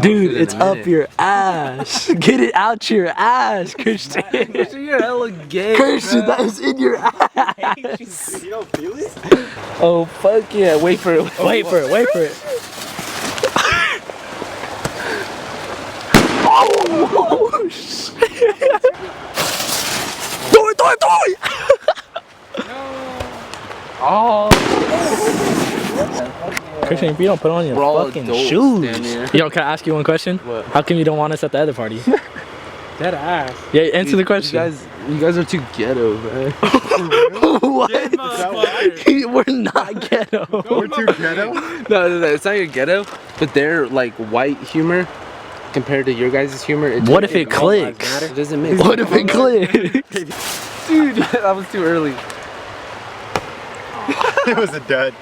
Dude, it's up your ass. Get it out your ass, Christian. Christian, you're hella gay. Christian, that is in your ass. You don't feel it? Oh, fuck yeah. Wait for it. Wait for it, wait for it. Oh, shit. Throw it, throw it, throw it. Oh. Christian, if you don't put on your fucking shoes. Yo, can I ask you one question? What? How come you don't want us at the other party? That ass. Yeah, answer the question. You guys are too ghetto, man. What? We're not ghetto. We're too ghetto? No, it's not your ghetto, but they're like white humor compared to your guys' humor. What if it clicks? It doesn't make sense. What if it clicks? Dude, that was too early. It was a dud.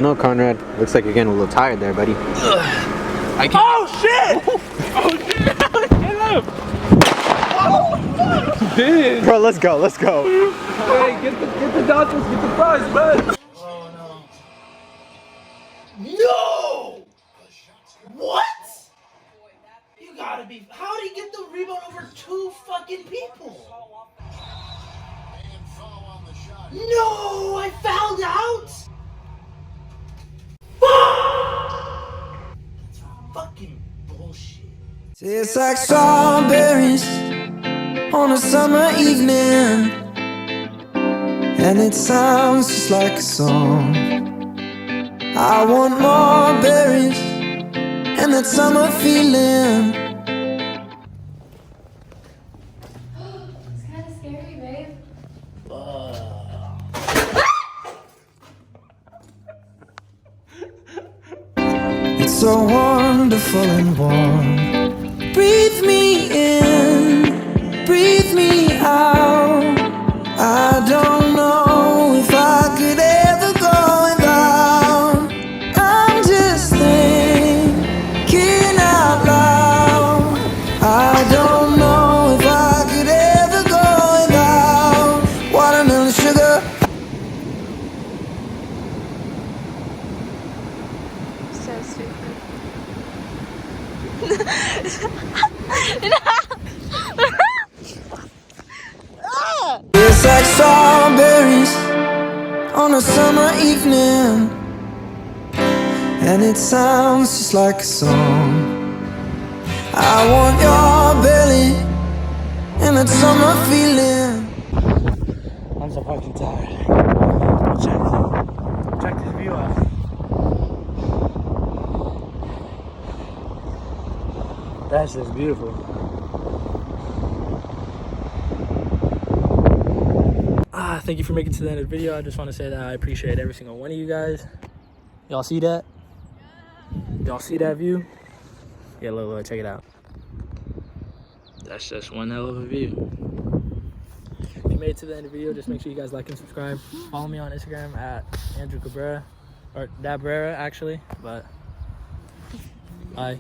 No, Conrad. Looks like you're getting a little tired there, buddy. I can't. Oh shit! Oh shit! Get up! Oh, dude. Bro, let's go, let's go. Hey, get the Dodgers, get the prize, man. No! What? You gotta be. How did he get the rebound over two fucking people? No! I found out! Fuck! That's fucking bullshit. Tastes like strawberries on a summer evening, and it sounds just like a song. I want more berries and that summer feeling. It's kind of scary, babe. It's so wonderful and warm. Breathe me in, breathe me out. I don't know if I could ever go without. I'm just thinking out loud. I don't know if I could ever go without watermelon sugar. So stupid. It's like strawberries on a summer evening, and it sounds just like a song. I want your belly and that summer feeling. I'm so fucking tired. Check this view out. That's just beautiful. Thank you for making it to the end of the video. I just want to say that I appreciate every single one of you guys. Y'all see that? Y'all see that view? Yeah, look, check it out. That's just one hell of a view. If you made it to the end of the video, just make sure you guys like and subscribe. Follow me on Instagram at Andrew Cabrera, or Dabrera actually, but bye.